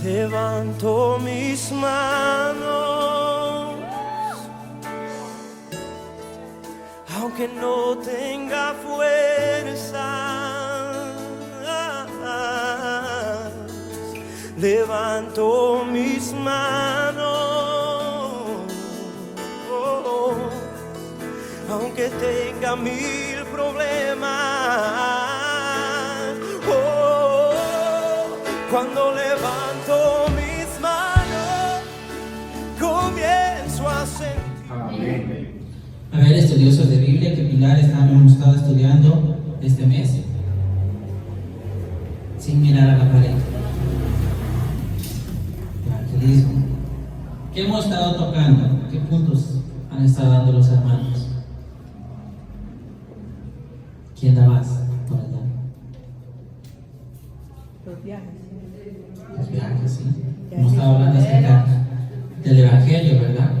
levanto mis manos, aunque no tenga fuerza, levanto mis manos, aunque tenga 1000 problemas. Cuando levanto mis manos, comienzo a sentir. Amén. A ver, estudiosos de Biblia, ¿qué pilares hemos estado estudiando este mes? Sin mirar a la pared. Evangelismo. ¿Qué hemos estado tocando? ¿Qué puntos han estado dando los hermanos? ¿Quién da más por allá? Los viajes. Los viajes, sí. Hemos estado hablando acerca del Evangelio, ¿verdad?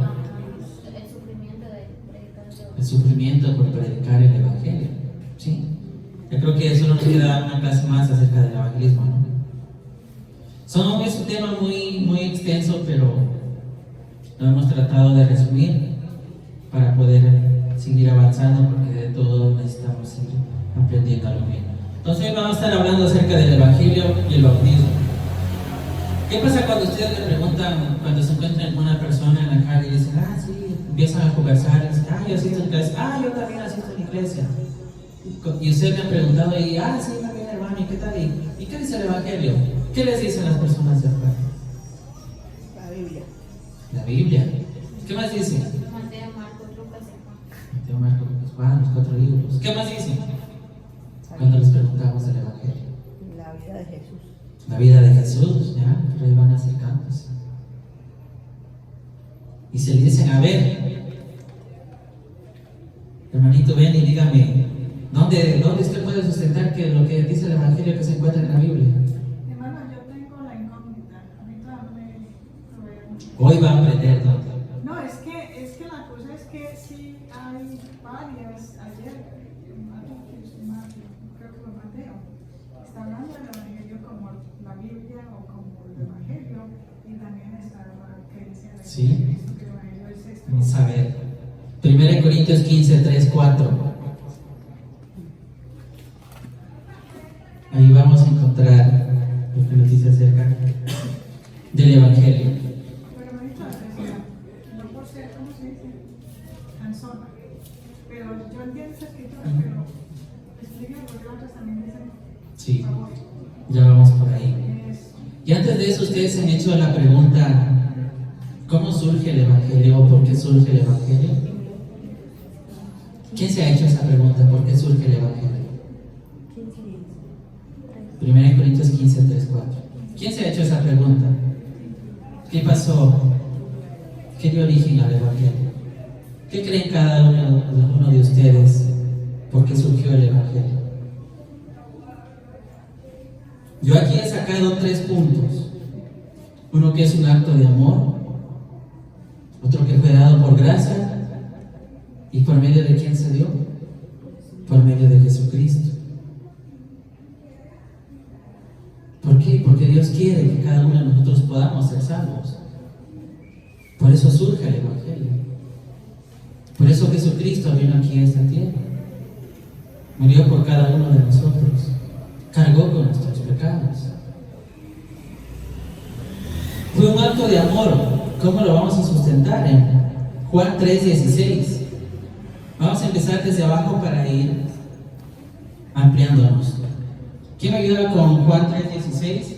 El sufrimiento por predicar el Evangelio, ¿sí? Yo creo que solo nos queda una clase más acerca del evangelismo, ¿no? Es un tema muy extenso, pero lo hemos tratado de resumir para poder seguir avanzando, porque de todo necesitamos seguir aprendiendo algo bien. Entonces hoy vamos a estar hablando acerca del Evangelio y el bautismo. ¿Qué pasa cuando ustedes le preguntan, cuando se encuentran con una persona en la calle y dicen, sí, empiezan a conversar, y dicen, yo asisto a la iglesia, yo también asisto a la iglesia? Y ustedes me han preguntado, sí, también hermano, ¿y qué tal? ¿Y qué dice el Evangelio? ¿Qué les dicen las personas de afuera? La Biblia. La Biblia. ¿Qué más dice? Mateo, Marcos, Lucas y Juan. Mateo, Marcos, Lucas, Juan, los 4 libros. ¿Qué más dice? Cuando les preguntamos del Evangelio. La vida de Jesús. La vida de Jesús, ya, por ahí van acercándose. Y se le dicen, a ver, hermanito, ven y dígame, ¿dónde usted puede sustentar que lo que dice el Evangelio que se encuentra en la Biblia? Hermano, yo tengo la incógnita. Ahorita me Hoy va a aprender dónde. No, es que la cosa es que sí hay varias. Ayer, creo que fue Mateo, está hablando del Evangelio como la Biblia o como el Evangelio, y también está la creencia de Sí. Cristo, que el Evangelio es esto. Vamos a ver. 1 Corintios 15, 3, 4. Ahí vamos a encontrar lo que nos dice acerca del Evangelio. Pero hermanito, no por ser, ¿cómo se dice? Cansona. Pero yo entiendo esa escritura, pero explica porque otras también dicen, Sí, por favor. ya vamos por ahí. Es Y antes de eso, ustedes se han hecho la pregunta, ¿cómo surge el Evangelio o por qué surge el Evangelio? ¿Quién se ha hecho esa pregunta? ¿Por qué surge el Evangelio? 1 Corintios 15, 3, 4. ¿Quién se ha hecho esa pregunta? ¿Qué pasó? ¿Qué dio origen al Evangelio? ¿Qué creen cada uno de ustedes? ¿Por qué surgió el Evangelio? Yo aquí he sacado 3 puntos. Uno que es un acto de amor, otro que fue dado por gracia, y por medio de quién se dio, por medio de Jesucristo. ¿Por qué? Porque Dios quiere que cada uno de nosotros podamos ser salvos. Por eso surge el Evangelio. Por eso Jesucristo vino aquí a esta tierra. Murió por cada uno de nosotros. Cargó con nuestros pecados. Fue un acto de amor. ¿Cómo lo vamos a sustentar? En Juan 3:16. Vamos a empezar desde abajo para ir ampliándonos. ¿Quién me ayuda con Juan 3:16?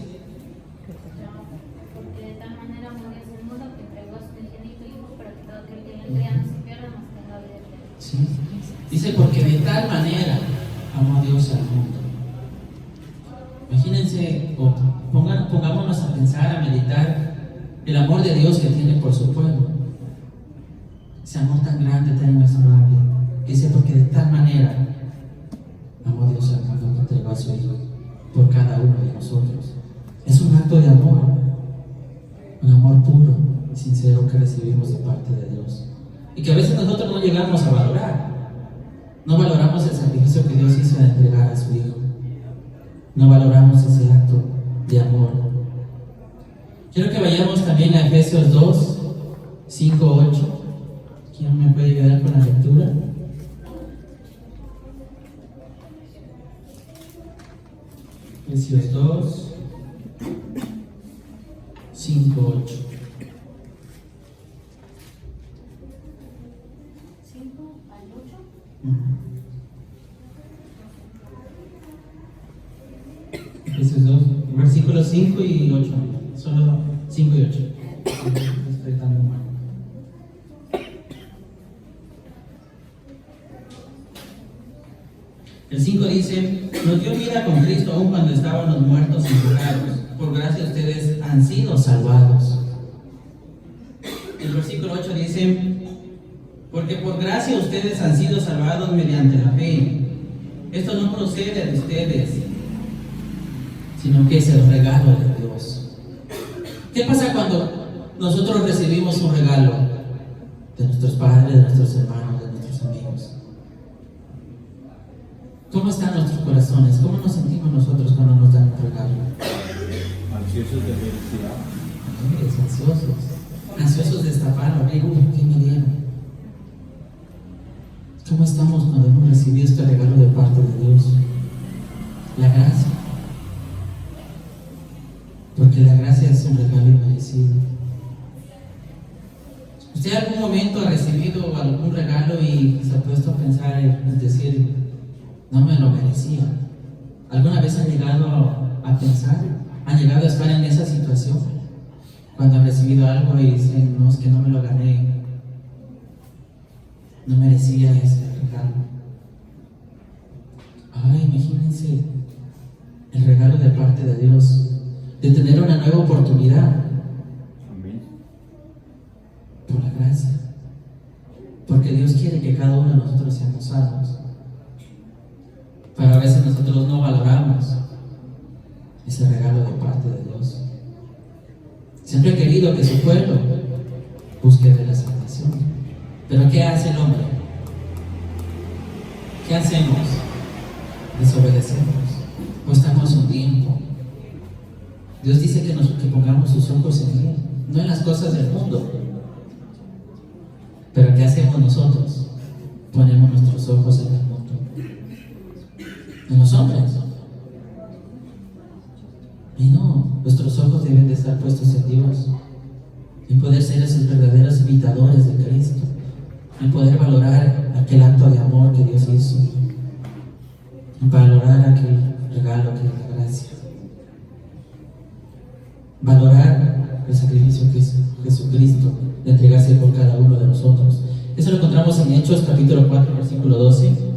Porque de tal manera amó Dios el mundo que entregó a su unigénito Hijo para que todo aquel que en él crea no se pierda, mas tenga vida eterna. Sí. Dice, porque de tal manera amó Dios al mundo. Imagínense, o pongámonos a pensar, a meditar el amor de Dios que tiene por su pueblo. Ese amor tan grande, tan inexorable. Dice, porque de tal manera amó Dios al mundo que entregó a su Hijo por cada uno de nosotros. Es un acto de amor, un amor puro y sincero que recibimos de parte de Dios, y que a veces nosotros no llegamos a valorar. No valoramos el sacrificio que Dios hizo de entregar a su Hijo. No valoramos ese acto de amor. Quiero que vayamos también a Efesios 2, 5, 8. ¿Quién me puede ayudar con la lectura? Efesios 2, 5, 8. 5 al 8. Efesios 2, versículos 5 y 8. Solo 5 y 8. Estoy dando mal. El 5 dice: nos dio vida con Cristo aún cuando estábamos muertos en pecados. Por gracia ustedes han sido salvados. El versículo 8 dice: porque por gracia ustedes han sido salvados mediante la fe. Esto no procede de ustedes, sino que es el regalo de Dios. ¿Qué pasa cuando nosotros recibimos un regalo de nuestros padres, de nuestros hermanos, de nuestros amigos? ¿Cómo están nuestros corazones? ¿Cómo nos sentimos nosotros cuando nos dan un regalo? Ansiosos de felicidad. Ansiosos de destapar, abrir, ¿qué me dieron? ¿Cómo estamos cuando hemos recibido este regalo de parte de Dios? La gracia. Porque la gracia es un regalo inmerecido. ¿Usted en algún momento ha recibido algún regalo y se ha puesto a pensar, es decir, no me lo merecía? ¿Alguna vez han llegado a pensar? ¿Han llegado a estar en esa situación? Cuando han recibido algo y dicen, no, es que no me lo gané, no merecía ese regalo. Ay, imagínense el regalo de parte de Dios, de tener una nueva oportunidad. Amén. Por la gracia. Porque Dios quiere que cada uno de nosotros seamos salvos. Pero a veces nosotros no valoramos ese regalo de parte de Dios. Siempre he querido que su pueblo busque de la salvación. Pero ¿qué hace el hombre? ¿Qué hacemos? Desobedecemos. O estamos un tiempo. Dios dice que pongamos sus ojos en Él, no en las cosas del mundo. Pero ¿qué hacemos nosotros? Ponemos nuestros ojos en el mundo, en los hombres. Y no, nuestros ojos deben de estar puestos en Dios, en poder ser esos verdaderos imitadores de Cristo, en poder valorar aquel acto de amor que Dios hizo, en valorar aquel regalo que es la gracia, valorar el sacrificio que es Jesucristo de entregarse por cada uno de nosotros. Eso lo encontramos en Hechos capítulo 4 versículo 12.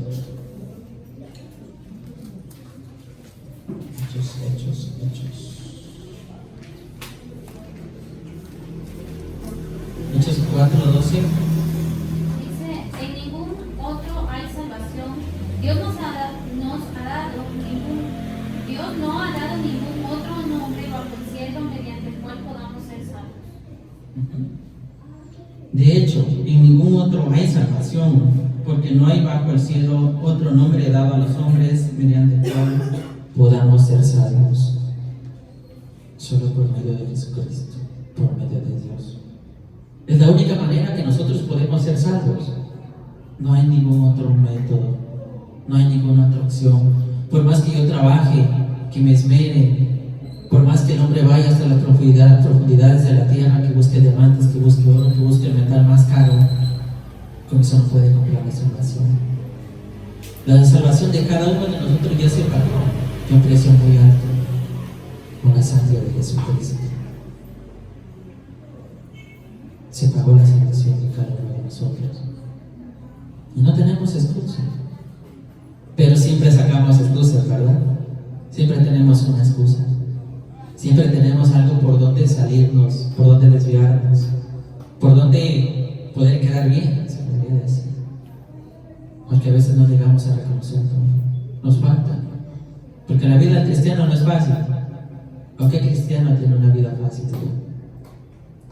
Hechos 4:12. Dice, en ningún otro hay salvación. Dios no ha dado ningún otro nombre bajo el cielo mediante el cual podamos ser salvos. De hecho, en ningún otro hay salvación, porque no hay bajo el cielo otro nombre dado a los hombres mediante el cual podamos ser salvos. Solo por medio de Jesucristo, por medio de Dios. Es la única manera que nosotros podemos ser salvos. No hay ningún otro método, no hay ninguna otra opción. Por más que yo trabaje, que me esmere, por más que el hombre vaya hasta las profundidades de la tierra, que busque diamantes, que busque oro, que busque el metal más caro, con eso no puede comprar la salvación. La salvación de cada uno de nosotros ya se pagó de un precio muy alto, con la sangre de Jesucristo. Se pagó la salvación de cada uno de nosotros. Y no tenemos excusas. Pero siempre sacamos excusas, ¿verdad? Siempre tenemos una excusa. Siempre tenemos algo por donde salirnos, por donde desviarnos, por donde poder quedar bien, se podría decir. Porque a veces no llegamos a reconocer todo. Nos falta. Porque la vida del cristiano no es fácil. Aunque el cristiano tiene una vida fácil.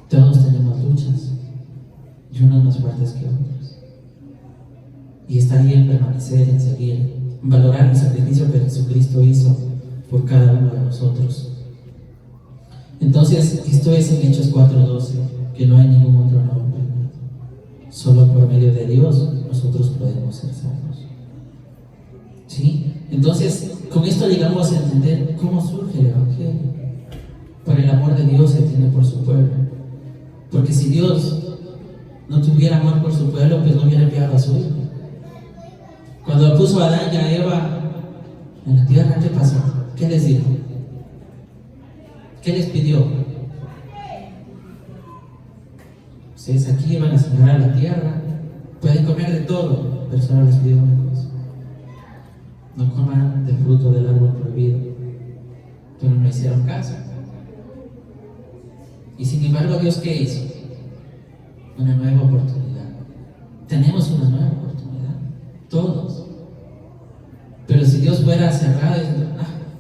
Todos tenemos luchas. Y unos más fuertes que otros. Y está ahí en permanecer, en seguir, en valorar el sacrificio que Jesucristo hizo por cada uno de nosotros. Entonces, esto es en Hechos 4:12, que no hay ningún otro nombre. Solo por medio de Dios nosotros podemos ser salvos. ¿Sí? Entonces, con esto llegamos a entender cómo surge el Evangelio. Por el amor de Dios que tiene por su pueblo. Porque si Dios no tuviera amor por su pueblo, pues no hubiera enviado a su Hijo. Cuando puso a Adán y a Eva en la tierra, ¿qué pasó? ¿Qué les dijo? ¿Qué les pidió? Ustedes aquí van a sembrar la tierra, pueden comer de todo, pero solo les pidió una cosa: no coman del fruto del árbol prohibido. Pero no hicieron caso. Y sin embargo, ¿Dios qué hizo? Una nueva oportunidad. Tenemos una nueva oportunidad, todos. Pero si Dios fuera cerrado diciendo,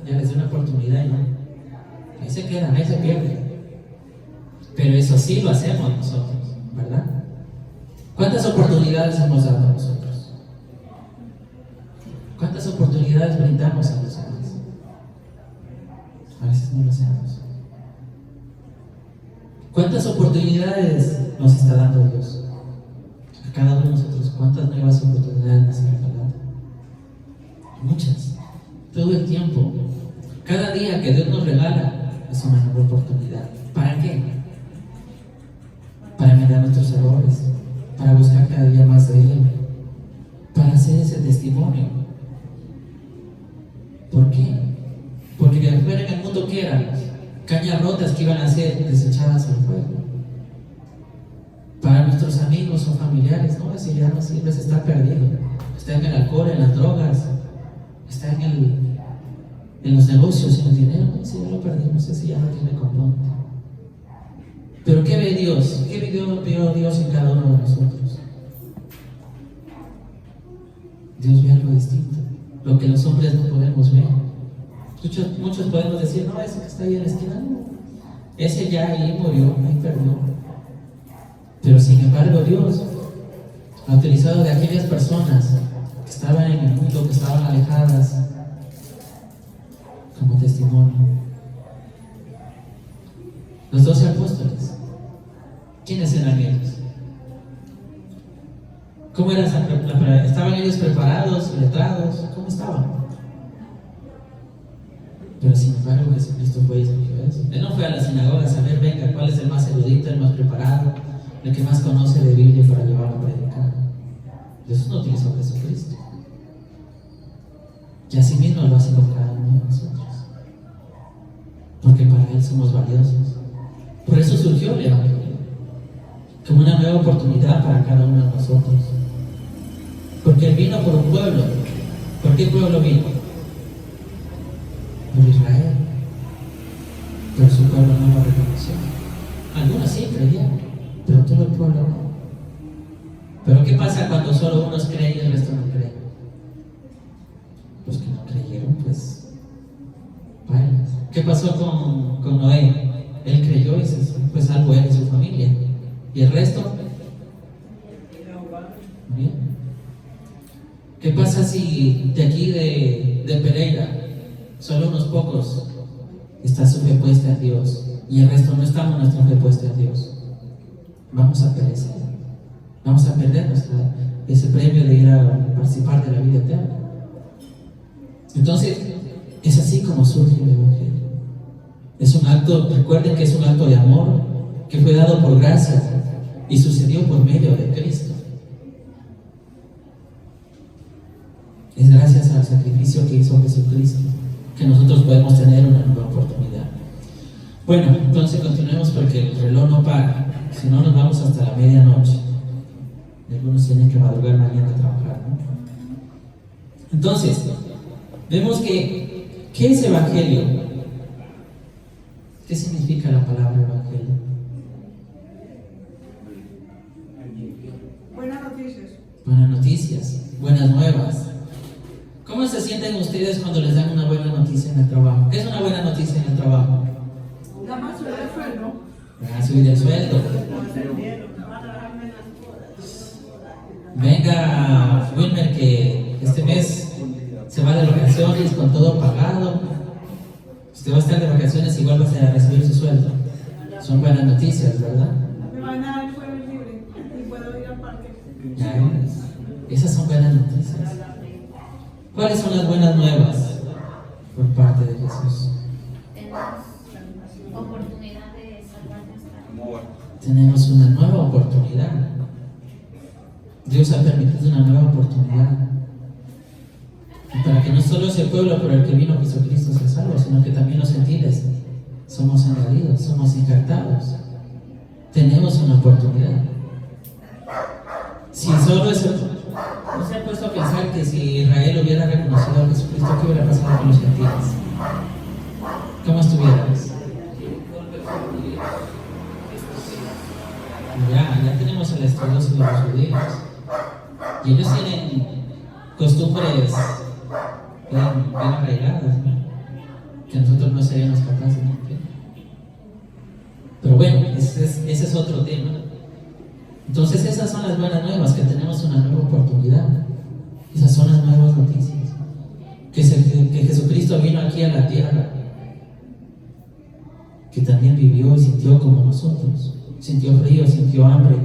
ya les dio una oportunidad, ¿no? Ahí se quedan, ahí se pierden. Pero eso sí lo hacemos nosotros, ¿verdad? ¿Cuántas oportunidades hemos dado a nosotros? ¿Cuántas oportunidades brindamos a los demás? A veces no lo hacemos. ¿Cuántas oportunidades nos está dando Dios? A cada uno de nosotros, ¿cuántas nuevas oportunidades nos está dando? Muchas, todo el tiempo. Cada día que Dios nos regala es una nueva oportunidad. ¿Para qué? Para mirar nuestros errores, para buscar cada día más de Él, para hacer ese testimonio. ¿Por qué? Porque de afuera en el mundo que éramos, cañas rotas que iban a ser desechadas al fuego. Para nuestros amigos o familiares, no, ese ya no sirve, se está perdido. Está en el alcohol, en las drogas, está en los negocios, en el dinero. Ese ya lo perdimos, ese ya no tiene componente. Pero ¿qué ve Dios? ¿Qué vio Dios en cada uno de nosotros? Dios ve algo distinto, lo que los hombres no podemos ver. Muchos podemos decir, no, ese que está ahí en la esquina, no. Ese ya ahí murió, ahí perdió. Pero sin embargo Dios ha utilizado de aquellas personas que estaban en el mundo, que estaban alejadas, como testimonio. Los 12 apóstoles, ¿quiénes eran ellos? ¿Cómo eran? ¿Estaban ellos preparados, letrados? ¿Cómo estaban? Pero sin embargo Jesucristo fue y escogió eso. Él no fue a la sinagoga a saber, venga, cuál es el más erudito, el más preparado, el que más conoce de Biblia para llevarlo a predicar. Jesús no utilizó a Jesucristo. Y así mismo lo hace con cada uno de nosotros. Porque para Él somos valiosos. Por eso surgió el Evangelio, como una nueva oportunidad para cada uno de nosotros. Porque Él vino por un pueblo. ¿Por qué pueblo vino? Por Israel. Pero su pueblo no lo reconoció. Algunos sí creían, pero todo el pueblo no. Pero ¿qué pasa cuando solo unos creen y el resto no creen? Los que no creyeron, pues bailas. ¿Qué pasó con Noé? Él creyó y se fue salvo él y su familia. ¿Y el resto? Bien. ¿Qué pasa si de aquí de Pereira solo unos pocos está su fe puesta en Dios y el resto no estamos nuestra fe puesta en Dios? Vamos a perecer. Vamos a perder ese premio de ir a participar de la vida eterna. Entonces, es así como surge el Evangelio. Es un acto, recuerden que es un acto de amor que fue dado por gracia y sucedió por medio de Cristo. Es gracias al sacrificio que hizo Jesucristo que nosotros podemos tener una nueva oportunidad. Bueno, entonces continuemos porque el reloj no para, si no nos vamos hasta la medianoche. Y algunos tienen que madrugar mañana a trabajar, ¿no? Entonces, vemos que, ¿qué es Evangelio? ¿Qué significa la palabra Evangelio? Buenas noticias. Buenas noticias, buenas nuevas. ¿Cómo se sienten ustedes cuando les dan una buena noticia en el trabajo? ¿Qué es una buena noticia en el trabajo? La más subida de sueldo. Van a subir el sueldo. Venga, Wilmer, que este mes se va de vacaciones con todo pagado. Usted va a estar de vacaciones, igual va a recibir su sueldo. Son buenas noticias, ¿verdad? Me van a dar el jueves libre y puedo ir al parque. Ya ves. Esas son buenas noticias. ¿Cuáles son las buenas nuevas por parte de Jesús? Tenemos oportunidad de salvar nuestra vida. Tenemos una nueva oportunidad. Dios ha permitido una nueva oportunidad. Y para que no solo ese pueblo por el que vino Jesucristo se salve, sino que también los gentiles somos añadidos, somos injertados. Tenemos una oportunidad. Si solo eso, ¿no se ha puesto a pensar que si Israel hubiera reconocido a Jesucristo, qué hubiera pasado con los gentiles? ¿Cómo estuviéramos? Ya tenemos el estudioso de los judíos. Y ellos tienen costumbres bien arraigadas, ¿no? Que nosotros no seríamos capaces de cumplir. Pero bueno, ese es otro tema. Entonces esas son las buenas nuevas, que tenemos una nueva oportunidad. Esas son las nuevas noticias. Que Jesucristo vino aquí a la tierra, que también vivió y sintió como nosotros. Sintió frío, sintió hambre,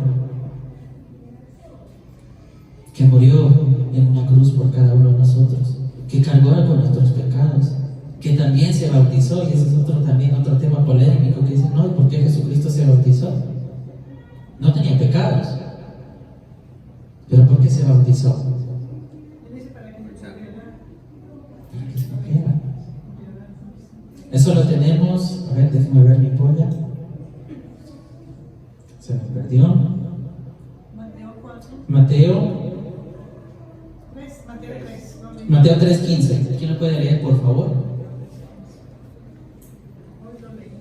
que murió en una cruz por cada uno de nosotros, que cargó con nuestros pecados, que también se bautizó. Y ese es otro tema polémico, que dice, no, ¿y por qué Jesucristo se bautizó? No tenía pecados, pero ¿por qué se bautizó? Él dice para que me salga. Para que se supiera. Eso lo tenemos, a ver, déjenme ver mi polla. Se me perdió. Mateo 4. Mateo 3:15. ¿Quién lo puede leer, por favor? Hoy lo leí.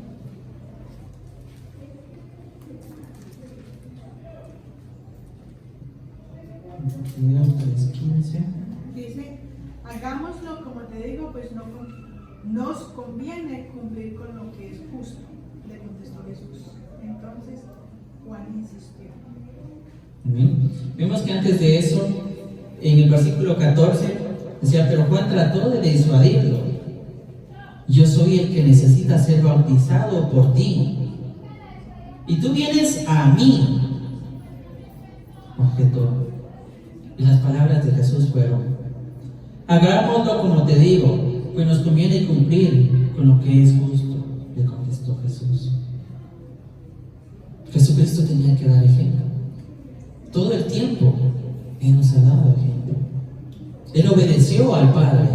Mateo 3:15. Dice, hagámoslo como te digo, pues nos conviene cumplir con lo que es justo, le contestó Jesús. Entonces Juan insistió. Amén. Vemos que antes de eso, en el versículo 14, decía, pero Juan trató de disuadirlo. Yo soy el que necesita ser bautizado por ti, y tú vienes a mí. Objetó. Y las palabras de Jesús fueron, hagámoslo como te digo, pues nos conviene cumplir con lo que es justo, le contestó Jesús. Jesucristo tenía que dar ejemplo. Todo el tiempo Él nos ha dado ejemplo. Él obedeció al Padre.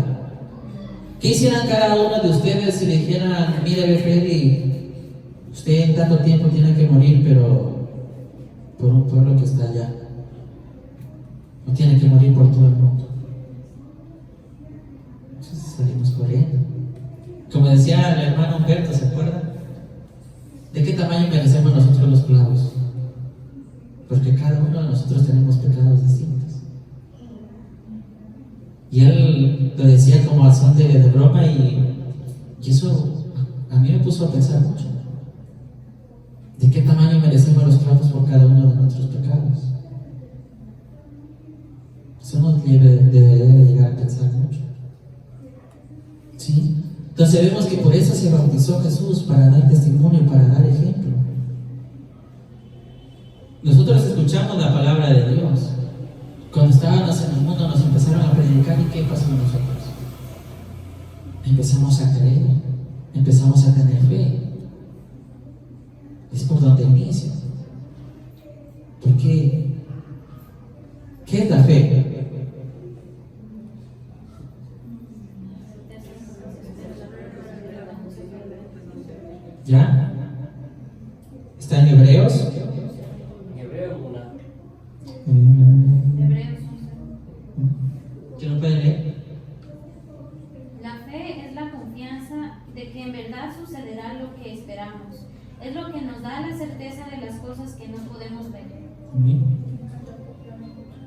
¿Qué hicieran cada uno de ustedes si le dijeran, mire Freddy, usted en tanto tiempo tiene que morir, pero por un pueblo que está allá? No tiene que morir por todo el mundo. Entonces salimos corriendo. Como decía el hermano Humberto, ¿se acuerdan? ¿De qué tamaño merecemos nosotros los clavos? Porque cada uno de nosotros tenemos pecados distintos. Y él lo decía como a son de broma, y eso a mí me puso a pensar mucho. ¿De qué tamaño merecemos los clavos por cada uno de nuestros pecados? Eso nos debe llegar a pensar mucho. ¿Sí? Entonces vemos que por eso se bautizó Jesús, para dar testimonio, para dar ejemplo. Nosotros escuchamos la palabra de Dios. Cuando estábamos en el mundo nos empezaron a predicar, ¿y qué pasó con nosotros? Empezamos a creer, empezamos a tener fe. Es por donde inicia. Porque, ¿qué es la fe? ¿Ya? ¿Está en Hebreos? Hebreos 11. ¿Quién lo puede leer? La fe es la confianza de que en verdad sucederá lo que esperamos. Es lo que nos da la certeza de las cosas que no podemos ver. Amén.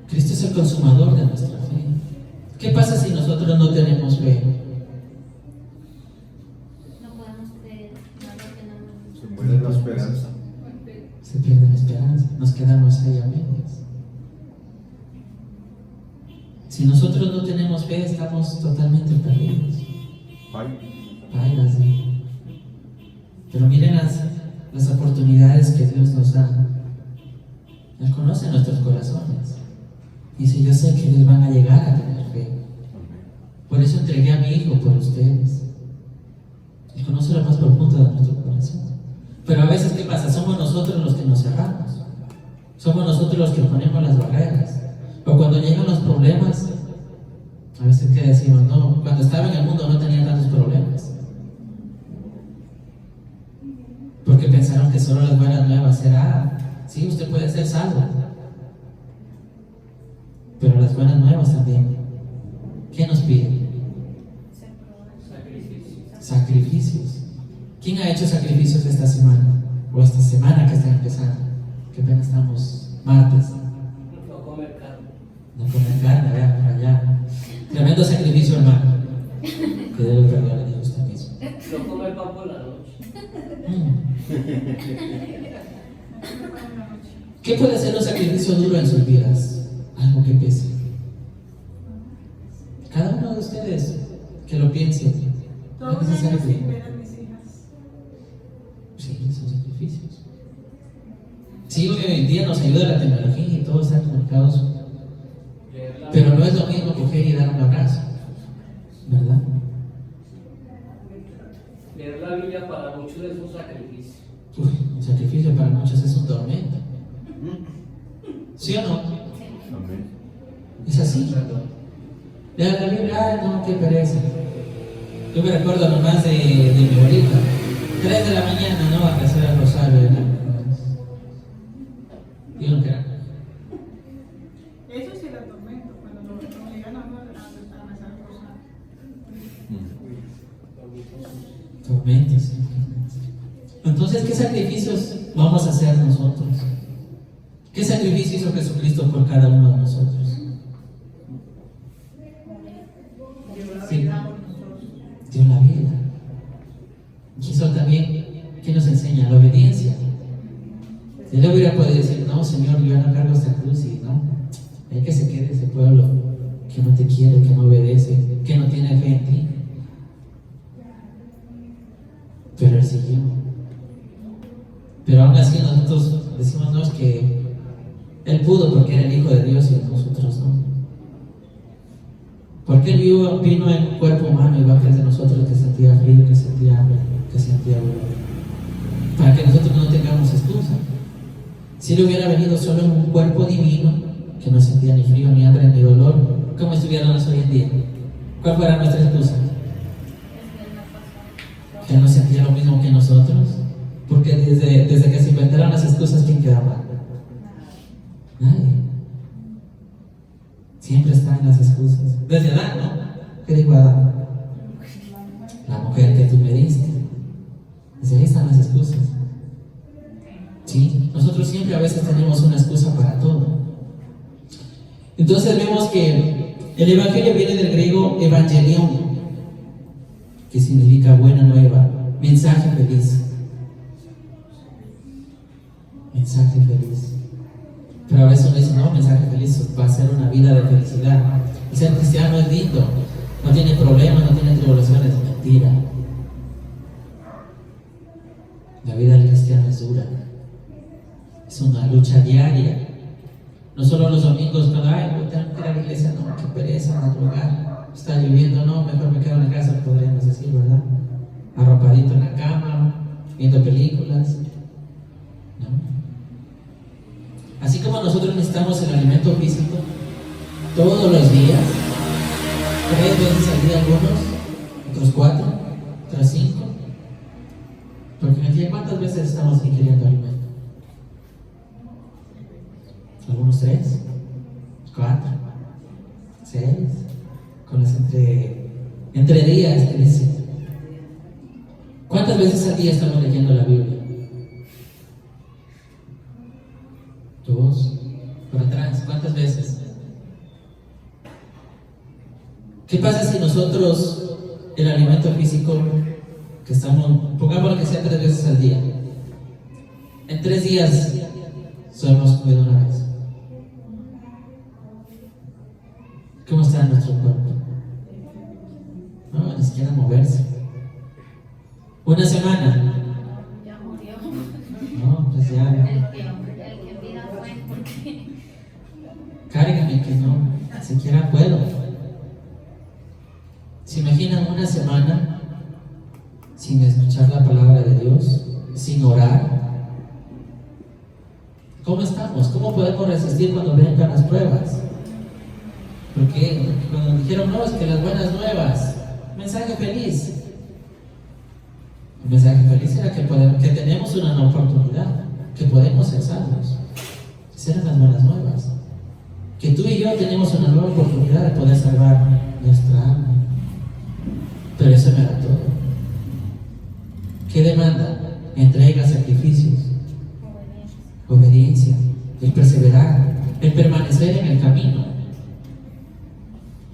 Cristo es el consumador de nuestra fe. ¿Qué pasa si nosotros no tenemos fe? No podemos creer nada que no Se muere la esperanza. Se pierde la esperanza, nos quedamos ahí a medias. Si nosotros no tenemos fe, estamos totalmente perdidos. Ay. Ay, Pero miren las oportunidades que Dios nos da. Él conoce nuestros corazones. Dice, yo sé que ellos van a llegar a tener fe. Por eso entregué a mi hijo por ustedes. Él conoce lo más profundo de nuestro corazón. Pero a veces, ¿qué pasa? Somos nosotros los que nos cerramos. Somos nosotros los que ponemos las barreras. O cuando llegan los problemas, a veces que decimos, no, cuando estaba en el mundo no tenía tantos problemas. Porque pensaron que solo las buenas nuevas era, sí, usted puede ser salvo. Pero las buenas nuevas también, ¿qué nos piden? Sacrificios. ¿Quién ha hecho sacrificios esta semana? O esta semana que está empezando, que apenas estamos martes. No comer carne. No comer carne, vea por allá. Tremendo sacrificio, hermano. Que debe perdonar a Dios usted mismo. No comer pan por la noche. ¿Qué puede ser un sacrificio duro en sus vidas? Algo que pese. Cada uno de ustedes que lo piense. Todo ¿Es un año necesario? sin ver a mis hijas. Sí, son sacrificios. Sí, hoy en día nos ayuda la tecnología y todos están comunicados. Pero no es lo mismo coger y dar un abrazo, ¿verdad? Leer la Biblia para muchos es un sacrificio. Uy, un sacrificio para muchos es un tormento. ¿Sí o no? Amén. Es así. Leer la Biblia, ay, no, qué pereza. Yo me recuerdo nomás de mi abuelita. 3 de la mañana, ¿no? A rezar el rosario, ¿verdad? Yo no creo. Eso sí era tormento, cuando nos obligan a rezar el rosario. Tormentos. Entonces, ¿qué sacrificios vamos a hacer nosotros? ¿Qué sacrificio hizo Jesucristo por cada uno de nosotros? Sí. Dio la vida. Y eso también, ¿qué nos enseña? La obediencia. Él hubiera podido decir, no, Señor, yo no cargo esta cruz y no, hay que se quede ese pueblo que no te quiere, que no obedece, que no tiene fe en ti. Pero Él siguió. Pero aún así nosotros decimos, no, es que Él pudo porque era el Hijo de Dios y nosotros no. Porque Él vino en cuerpo humano y va frente a nosotros que sentía frío, que sentía hambre, que sentía dolor. Para que nosotros no tengamos excusa. Si Él hubiera venido solo en un cuerpo divino, que no sentía ni frío, ni hambre, ni dolor, ¿cómo estuviéramos hoy en día? ¿Cuál fuera nuestra excusa? Que no sentía lo mismo que nosotros. Porque desde que se inventaron las excusas, ¿quién quedaba? Nadie. Siempre están las excusas. Desde Adán, ¿no? ¿Qué dijo Adán? La mujer que tú me diste. Desde ahí están las excusas. Sí, nosotros siempre a veces tenemos una excusa para todo. Entonces vemos que el evangelio viene del griego evangelion, que significa buena nueva, mensaje feliz. Mensaje feliz. Pero a veces uno dice, no, mensaje feliz va a ser una vida de felicidad. Y ser cristiano es lindo, no tiene problemas, no tiene tribulaciones. Mentira. La vida del cristiano es dura. Es una lucha diaria. No solo los domingos, cuando tengo que ir a la iglesia, no, qué pereza, madrugar. Está lloviendo, no, mejor me quedo en la casa, podríamos decir, ¿verdad? Arropadito en la cama, viendo películas. ¿No? Así como nosotros necesitamos el alimento físico todos los días, 3 veces al día algunos, otros 4, otros 5. Porque en el día, ¿cuántas veces estamos ingiriendo alimento? Algunos 3, 4, 6, con las entre días que dicen. ¿Cuántas veces al día estamos leyendo la Biblia? 2, por atrás, ¿cuántas veces? ¿Qué pasa si nosotros el alimento físico que estamos, pongámoslo que sea 3 veces al día, en 3 días solo hemos comido una vez? ¿Cómo está nuestro cuerpo? No, ni siquiera moverse. Una semana, Cárgame que no, siquiera puedo. ¿Se imaginan una semana sin escuchar la palabra de Dios, sin orar? ¿Cómo estamos? ¿Cómo podemos resistir cuando vengan las pruebas? Porque cuando nos dijeron, no, es que las buenas nuevas, mensaje feliz. El mensaje feliz era que tenemos una nueva oportunidad, que podemos ser salvos. Esas eran las buenas nuevas. Que tú y yo tenemos una nueva oportunidad de poder salvar nuestra alma. Pero eso no era todo. ¿Qué demanda? Entrega, sacrificios, obediencia, el perseverar, el permanecer en el camino.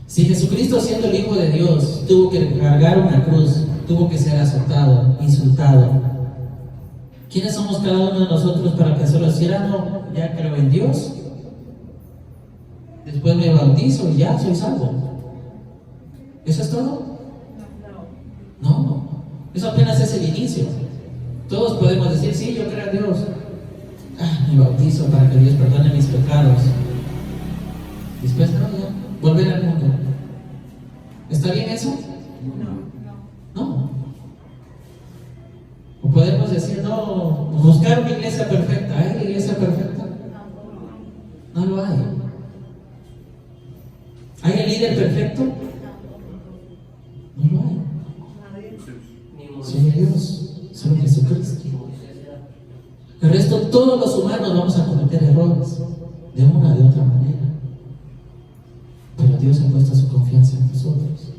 Si Jesucristo, siendo el Hijo de Dios, tuvo que cargar una cruz, tuvo que ser azotado, insultado, ¿quiénes somos cada uno de nosotros para que solo hiciera? No, ya creo en Dios, después me bautizo y ya soy salvo? ¿Eso es todo? No, eso apenas es el inicio. Todos podemos decir, sí, yo creo en Dios. Me bautizo para que Dios perdone mis pecados. Después no, ya, volver al mundo. ¿Está bien eso? No. O podemos decir, no, buscar una iglesia perfecta. ¿Hay una iglesia perfecta? No lo hay. ¿Hay el líder perfecto? No lo hay. Solo Dios, solo Jesucristo. El resto, todos los humanos vamos a cometer errores de una o de otra manera. Pero Dios ha puesto su confianza en nosotros.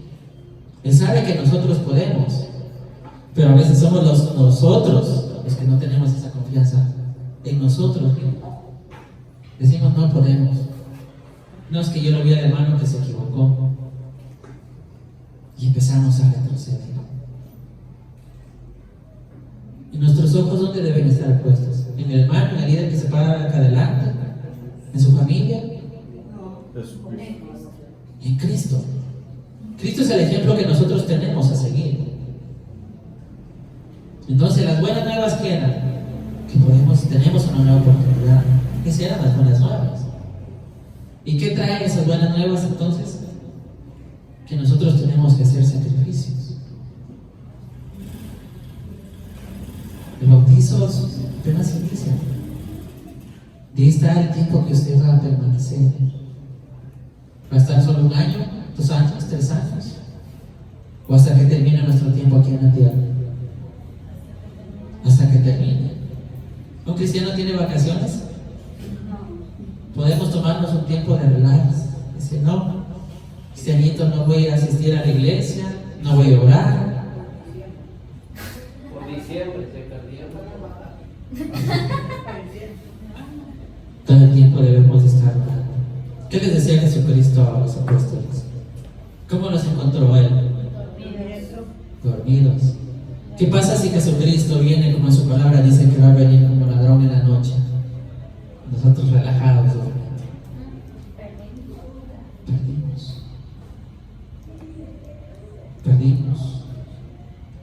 Él sabe que nosotros podemos, pero a veces somos nosotros los que no tenemos esa confianza en nosotros mismos. Decimos, no podemos. No, es que yo lo vi al hermano que se equivocó. Y empezamos a retroceder. ¿Y nuestros ojos dónde deben estar puestos? ¿En el hermano, en el líder que se para acá adelante? ¿En su familia? En Cristo. Cristo es el ejemplo que nosotros tenemos a seguir. Entonces, las buenas nuevas que eran, que tenemos una nueva oportunidad. Esas eran las buenas nuevas. ¿Y qué traen esas buenas nuevas entonces? Que nosotros tenemos que hacer sacrificios. El bautizo apenas inicia. De ahí está el tiempo que usted va a permanecer. ¿Va a estar solo 1 año, 2 años, 3 años? ¿O hasta que termine nuestro tiempo aquí en la tierra? Hasta que termine. ¿Un cristiano tiene vacaciones? Podemos tomarnos un tiempo de relax. Decir, no, cristianito, no voy a asistir a la iglesia, no voy a orar. Por diciembre se perdieron. Todo el tiempo debemos estar orando. ¿Qué les decía Jesucristo a los apóstoles? ¿Cómo los encontró Él? Dormidos. ¿Qué pasa si Jesucristo viene, como en su palabra dice que va a venir como ladrón en la noche? Nosotros relajados, Perdimos.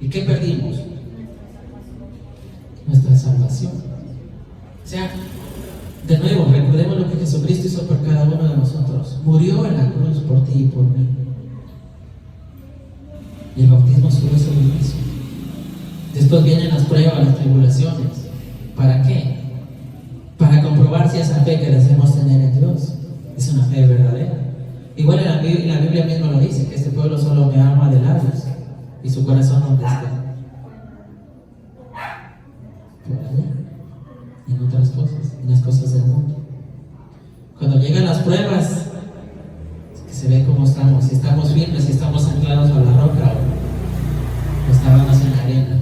¿Y qué perdimos? Nuestra salvación. O sea, de nuevo, recordemos lo que Jesucristo hizo por cada uno de nosotros. Murió en la cruz por ti y por mí. Y el bautismo solo es el inicio. Después vienen las pruebas, las tribulaciones. ¿Para qué? Para comprobar si esa fe que deseamos tener en Dios es una fe verdadera. Igual en la Biblia misma lo dice, que este pueblo solo me ama de labios y su corazón donde esté. Por allá, en otras cosas, en las cosas del mundo. Cuando llegan las pruebas, es que se ve cómo estamos, si estamos firmes, si estamos anclados a la roca o estábamos en la arena.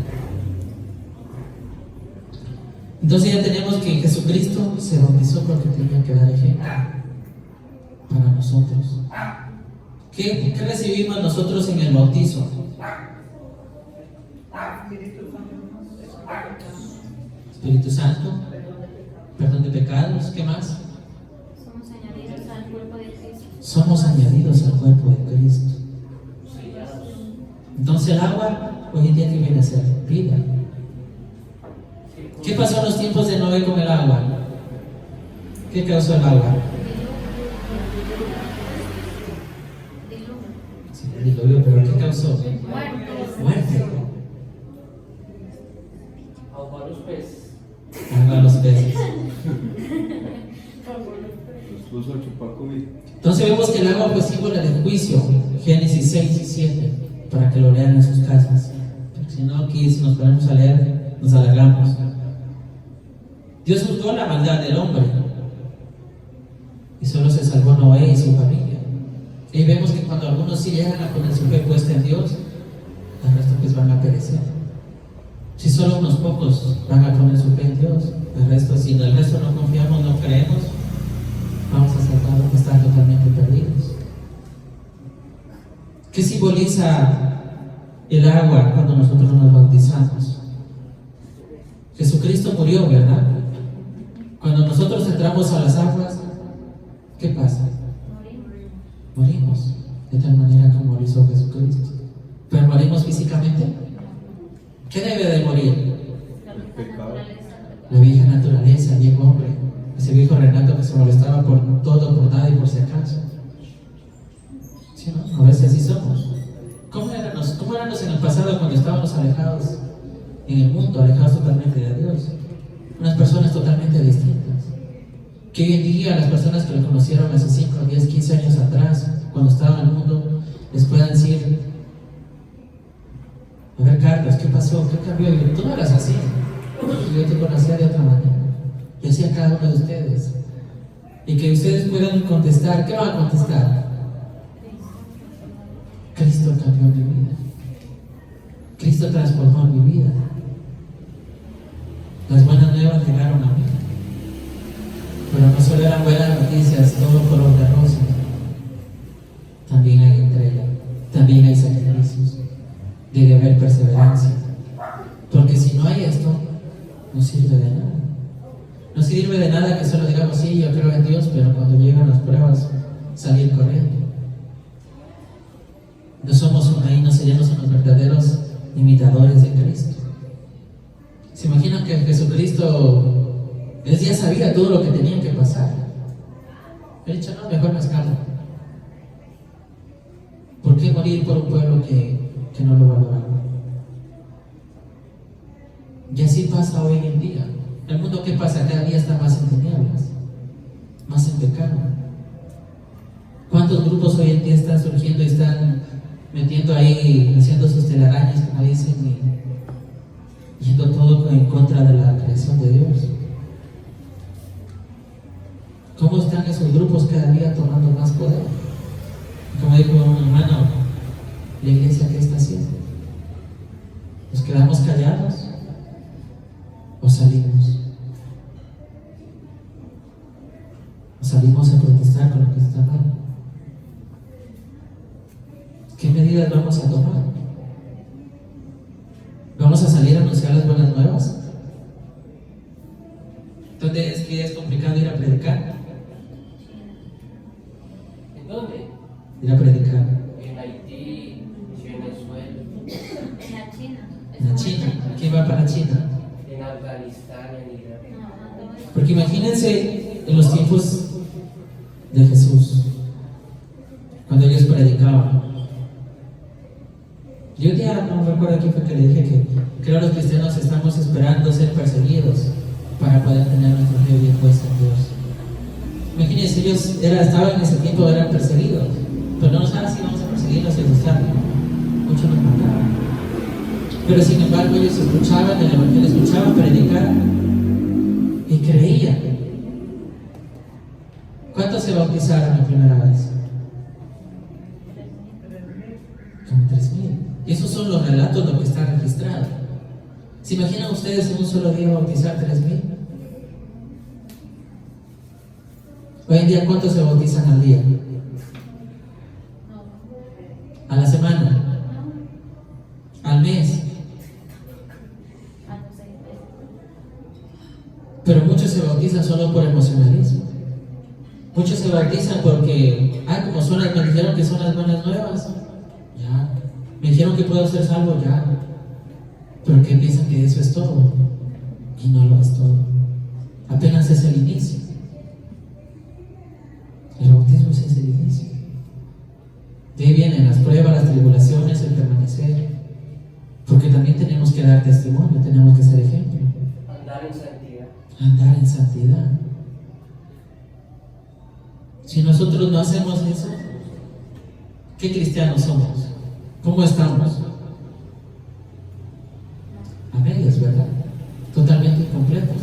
Entonces ya tenemos que Jesucristo se bautizó porque tenía que dar ejemplo para nosotros. ¿Qué recibimos nosotros en el bautizo? Espíritu Santo, perdón de pecados, ¿qué más? Somos añadidos al cuerpo de Cristo. Somos añadidos al cuerpo de Cristo. Entonces el agua, hoy en día, ¿qué viene a ser? Vida. ¿Qué pasó en los tiempos de Noé con el agua? ¿Qué causó el agua? Diluvio. Sí, el diluvio, pero ¿qué causó? Muertos. Muerte. Ahogó a los peces. Ahogó a los peces. Los puso a chupar comida. Entonces vemos que el agua fue símbolo del juicio, Génesis 6 y 7, para que lo lean en sus casas. Porque si no, aquí si nos ponemos a leer, nos alargamos. Dios juzgó la maldad del hombre y solo se salvó Noé y su familia. Y vemos que cuando algunos sí llegan a poner su fe puesta en Dios, el resto pues van a perecer. Si solo unos pocos van a poner su fe en Dios, el resto, si en el resto no confiamos, no creemos, vamos a estar totalmente perdidos. ¿Qué simboliza el agua cuando nosotros nos bautizamos? Jesucristo murió, ¿verdad? Cuando nosotros entramos a las aguas, ¿qué pasa? Morimos, de tal manera como lo hizo Jesucristo. ¿Pero morimos físicamente? ¿Qué debe de morir? La vieja naturaleza, el viejo hombre, ese viejo Renato que se molestaba por todo, por nada y por si acaso. ¿Sí, no? A veces así somos. ¿Cómo éramos en el pasado cuando estábamos alejados en el mundo, alejados totalmente de Dios? Unas personas totalmente distintas. Que hoy en día las personas que lo conocieron hace 5, 10, 15 años atrás, cuando estaban en el mundo, les puedan decir: a ver, Carlos, ¿qué pasó? ¿Qué cambió? Y tú no eras así. Yo te conocía de otra manera. Yo hacía cada uno de ustedes. Y que ustedes puedan contestar. ¿Qué van a contestar? Cristo cambió mi vida. Cristo transformó mi vida. Las buenas nuevas llegaron a mí. Pero no solo eran buenas noticias, todo color de rosa. También hay entrega, también hay sacrificios. Debe haber perseverancia. Porque si no hay esto, no sirve de nada. No sirve de nada que solo digamos: sí, yo creo en Dios, pero cuando llegan las pruebas, salir corriendo. No somos ahí, no seríamos unos verdaderos imitadores de Cristo. ¿Se imaginan que Jesucristo, Él ya sabía todo lo que tenía que pasar? Él ha dicho: no, mejor me escapo. ¿Por qué morir por un pueblo que no lo valoraba? Y así pasa hoy en día. El mundo, ¿qué pasa? Cada día está más en tinieblas, más en pecado. ¿Cuántos grupos hoy en día están surgiendo y están metiendo ahí, haciendo sus telarañas, como dicen, y yendo todo en contra de la creación de Dios? ¿Cómo están esos grupos cada día tomando más poder? Como dijo un hermano, la iglesia, ¿qué está haciendo? ¿Nos quedamos callados o salimos? ¿O salimos a protestar con lo que está mal? ¿Qué medidas vamos a tomar? ¿Vamos a salir a anunciar las buenas nuevas? Entonces, ¿es que es complicado ir a predicar? ¿En dónde? Ir a predicar. En Haití, Venezuela, En la China. En la China. ¿Quién va para China? en Afganistán, en Irak. Porque imagínense en los tiempos de Jesús, cuando ellos predicaban. Yo un día, no me acuerdo quién fue que le dije que creo los cristianos estamos esperando ser perseguidos para poder tener nuestra fe bien puesta en Dios. Imagínense, ellos estaban en ese tiempo, eran perseguidos, pero no saben si vamos a perseguirlos y buscarlos. Muchos nos mataban. Pero sin embargo, ellos escuchaban el evangelio, escuchaban predicar y creían. ¿Cuántos se bautizaron la primera vez? Como 3,000. Y esos son los relatos, lo que está registrado. ¿Se imaginan ustedes en un solo día bautizar 3,000? Hoy en día, ¿cuántos se bautizan al día? ¿A la semana? ¿Al mes? Pero muchos se bautizan solo por emocionalismo. Muchos se bautizan porque, como me dijeron que son las buenas nuevas, ya. Me dijeron que puedo ser salvo, ya. Pero que piensan que eso es todo. Y no lo es todo. Apenas es el inicio. El bautismo es ese difícil. De ahí vienen las pruebas, las tribulaciones, el permanecer. Porque también tenemos que dar testimonio, tenemos que ser ejemplo. Andar en santidad. Andar en santidad. Si nosotros no hacemos eso, ¿qué cristianos somos? ¿Cómo estamos? A medias, ¿verdad? Totalmente incompletos.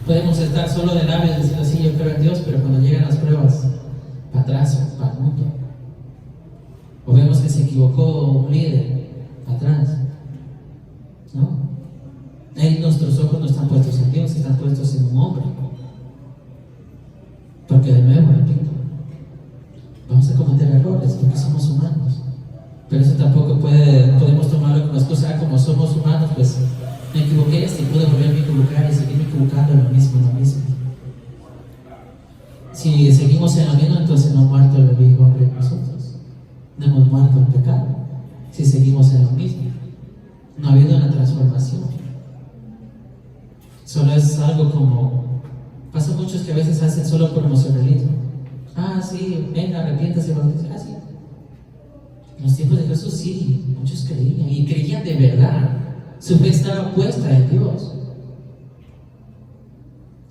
Podemos estar solo de labios diciendo sí, yo creo en Dios, pero cuando llegan las pruebas, para atrás, para el mundo. O vemos que se equivocó un líder, para atrás. ¿No? Ahí nuestros ojos no están puestos en Dios, están puestos en un hombre. Porque de nuevo, repito, vamos a cometer errores porque somos humanos. Pero eso tampoco podemos tomarlo como excusa. Como somos humanos, pues me equivoqué y puedo volverme a equivocar y seguirme equivocando en lo mismo. Si seguimos en lo mismo, entonces no ha muerto el viejo hombre en nosotros. No hemos muerto el pecado. Si seguimos en lo mismo, no ha habido una transformación. Solo es algo como pasa muchos que a veces hacen solo por emocionalismo. Ah, sí, venga, arrepiéntase, bautízate. Ah, sí. En los tiempos de Jesús sí, muchos creían y creían de verdad. Su fe estaba puesta en Dios.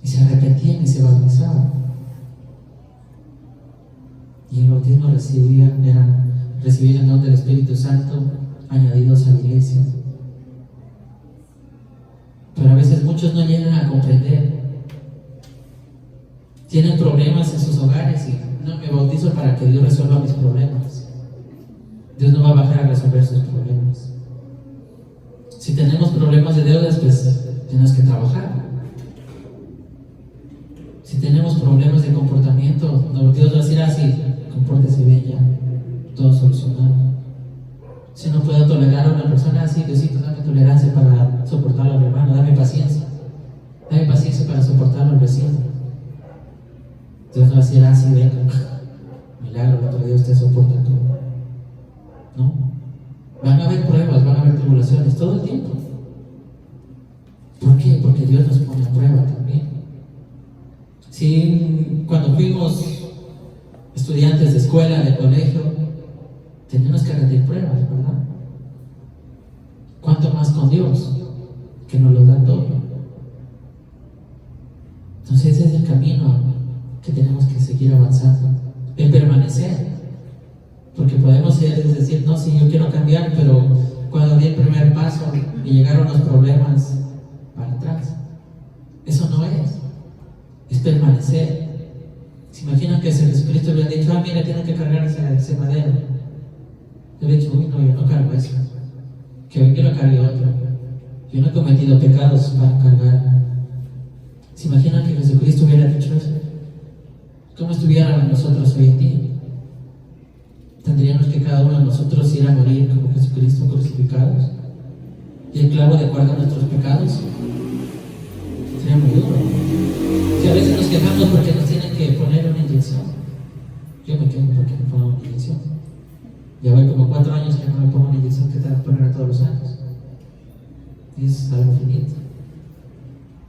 Y se arrepentían y se bautizaban. Y el bautismo recibir el don del Espíritu Santo añadidos a la iglesia. Pero a veces muchos no llegan a comprender. Tienen problemas en sus hogares y no me bautizo para que Dios resuelva mis problemas. Dios no va a bajar a resolver sus problemas. Si tenemos problemas de deudas, pues tenemos que trabajar. Si tenemos problemas de comportamiento, Dios va a decir así, compórtese bien ya, todo solucionado. Si no puedo tolerar a una persona así, Diosito, dame tolerancia para soportarlo al hermano, dame paciencia para soportarlo al vecino. Dios no va a decir así, venga, milagro, el otro día usted soporta todo. ¿No? Van a haber pruebas, van a haber tribulaciones todo el tiempo. ¿Por qué? Porque Dios nos pone a prueba también. Si cuando fuimos estudiantes de escuela, de colegio, tenemos que rendir pruebas, ¿verdad? ¿Cuánto más con Dios, que nos lo da todo? Entonces ese es el camino que tenemos que seguir avanzando, el permanecer. Porque podemos decir, no, sí, yo quiero cambiar, pero cuando di el primer paso y llegaron los problemas, para atrás. Eso no es permanecer. ¿Se imaginan que si Jesucristo hubiera dicho, mira, tienen que cargar ese madero? Yo le he dicho, uy, no, yo no cargo eso. Que venga y lo cargue otro. Yo no he cometido pecados para cargar. ¿Se imaginan que Jesucristo hubiera dicho eso? ¿Cómo estuviéramos nosotros hoy en día? Tendríamos que cada uno de nosotros ir a morir como Jesucristo crucificados y el clavo de acuerdo a nuestros pecados. Sería muy duro. Si a veces nos quejamos porque nos tienen que poner una inyección, yo me quejo porque me pongo una inyección. Ya voy como 4 años que no me pongo una inyección que te van a poner a todos los años. Y es algo finito.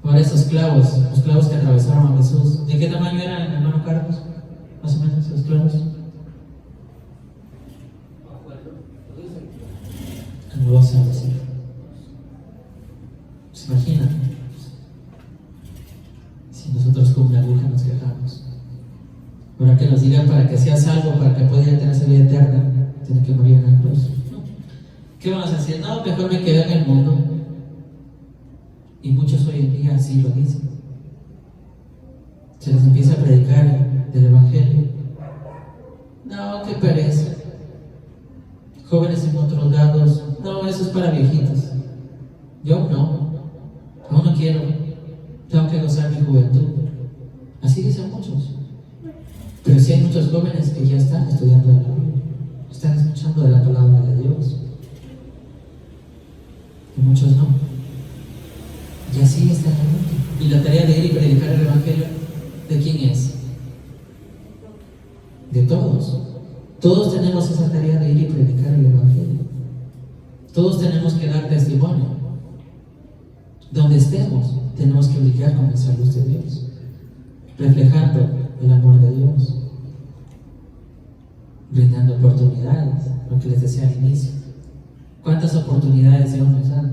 Ahora esos clavos, los clavos que atravesaron a Jesús, ¿de qué tamaño eran, hermano Carlos? Más o menos esos clavos. Como 12 años. ¿Se imaginan? Si nosotros con una aguja nos quejamos. Ahora que nos digan para que seas salvo, para que puedas tener esa vida eterna, tienes que morir en la cruz. ¿Qué vamos a decir? No, mejor me quedo en el mundo. Y muchos hoy en día así lo dicen. Se les empieza a predicar del Evangelio. No, qué pereza. Jóvenes en otros lados, no, eso es para viejitos. Yo no, aún no quiero, tengo que gozar mi juventud. Así dicen muchos. Pero sí hay muchos jóvenes que ya están estudiando la Biblia, están escuchando de la palabra de Dios. Y muchos no. Y así está el mundo. Y la tarea de ir y predicar el Evangelio, ¿de quién es? De todos. Todos tenemos esa tarea de ir y predicar el Evangelio. Todos tenemos que dar testimonio. Donde estemos, tenemos que brillar con esa luz de Dios, reflejando el amor de Dios, brindando oportunidades, lo que les decía al inicio. ¿Cuántas oportunidades Dios nos da?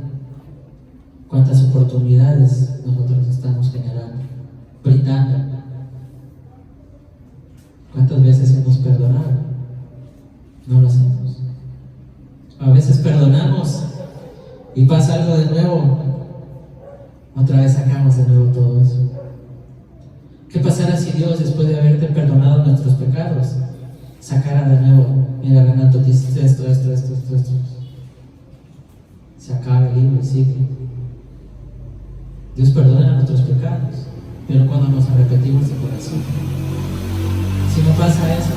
¿Cuántas oportunidades nosotros estamos generando, brindando? ¿Cuántas veces hemos perdonado? No lo hacemos. A veces perdonamos y pasa algo de nuevo, otra vez sacamos de nuevo todo eso. ¿Qué pasará si Dios, después de haberte perdonado nuestros pecados, sacara de nuevo? Mira, Renato, dices esto. Se acaba el libro y sigue. Dios perdona nuestros pecados, pero cuando nos arrepentimos de corazón. Si no pasa eso,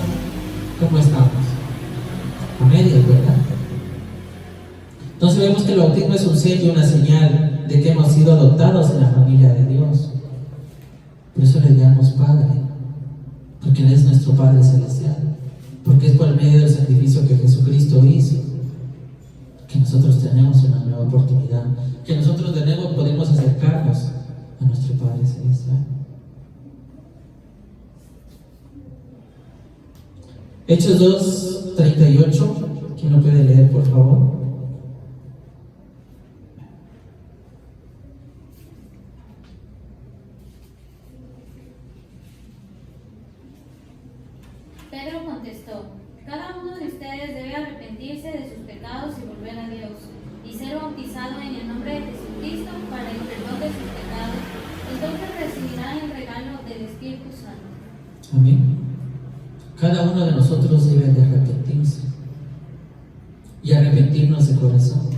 ¿cómo estamos? A medias, ¿verdad? Entonces vemos que el bautismo es un sello, una señal de que hemos sido adoptados en la familia de Dios. Por eso le llamamos Padre, porque Él es nuestro Padre Celestial, porque es por medio del sacrificio que Jesucristo hizo que nosotros tenemos una nueva oportunidad, que nosotros de nuevo podemos acercarnos a nuestro Padre Celestial. Hechos 2:38, ¿quién lo puede leer, por favor? Pedro contestó: cada uno de ustedes debe arrepentirse de sus pecados y volver a Dios, y ser bautizado en el nombre de Jesucristo para el perdón de sus pecados. Entonces recibirán el regalo del Espíritu Santo. Amén. Cada uno de nosotros debe de arrepentirse y arrepentirnos de corazón.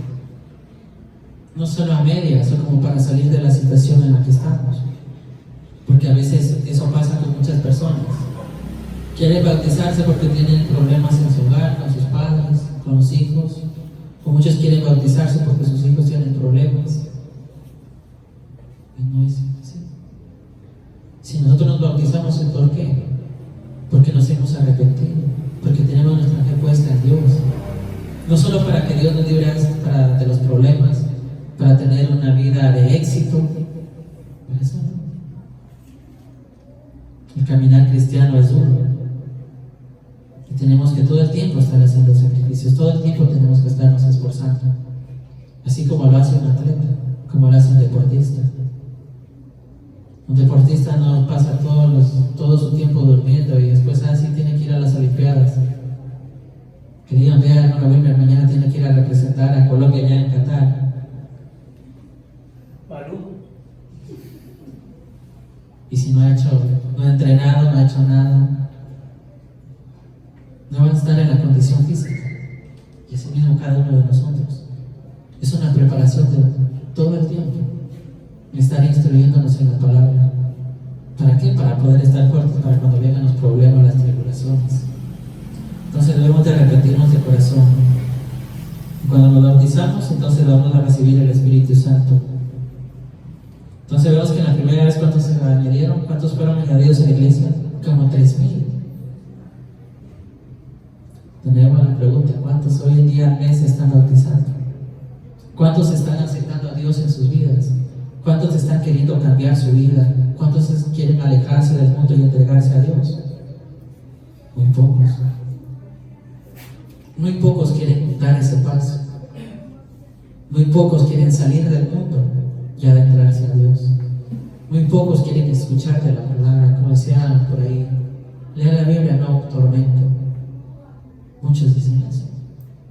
No solo a medias o como para salir de la situación en la que estamos, porque a veces eso pasa con muchas personas. Quieren bautizarse porque tienen problemas en su hogar, con sus padres, con los hijos, o muchos quieren bautizarse porque sus hijos tienen problemas. Y no es así. Si nosotros nos bautizamos, ¿es por qué? Porque nos hemos arrepentido, porque tenemos nuestra fe puesta en Dios. No solo para que Dios nos libre de los problemas, para tener una vida de éxito, por eso no. El caminar cristiano es duro. Y tenemos que todo el tiempo estar haciendo sacrificios, todo el tiempo tenemos que estarnos esforzando. Así como lo hace un atleta, como lo hace un deportista. Un deportista no pasa todo su tiempo durmiendo y después así tiene que ir a las Olimpiadas. Que digan, vean, no, mañana tiene que ir a representar a Colombia allá en Qatar. Y si no ha entrenado, no ha hecho nada, no va a estar en la condición física. Y así mismo cada uno de nosotros. Es una preparación de todo el tiempo. Estar instruyéndonos en la palabra. ¿Para qué? Para poder estar fuertes para cuando vengan los problemas, las tribulaciones. Entonces debemos de arrepentirnos de corazón. Y cuando nos bautizamos, entonces vamos a recibir el Espíritu Santo. Entonces vemos que en la primera vez, ¿cuántos se añadieron? ¿Cuántos fueron añadidos en la iglesia? Como 3,000. Tenemos la pregunta: ¿cuántos hoy en día al mes se están bautizando? ¿Cuántos están aceptando a Dios en sus vidas? ¿Cuántos están queriendo cambiar su vida? ¿Cuántos quieren alejarse del mundo y entregarse a Dios? Muy pocos. Muy pocos quieren dar ese paso. Muy pocos quieren salir del mundo y adentrarse a Dios. Muy pocos quieren escuchar de la palabra, como decía por ahí, leer la Biblia no tormento. Muchos dicen eso.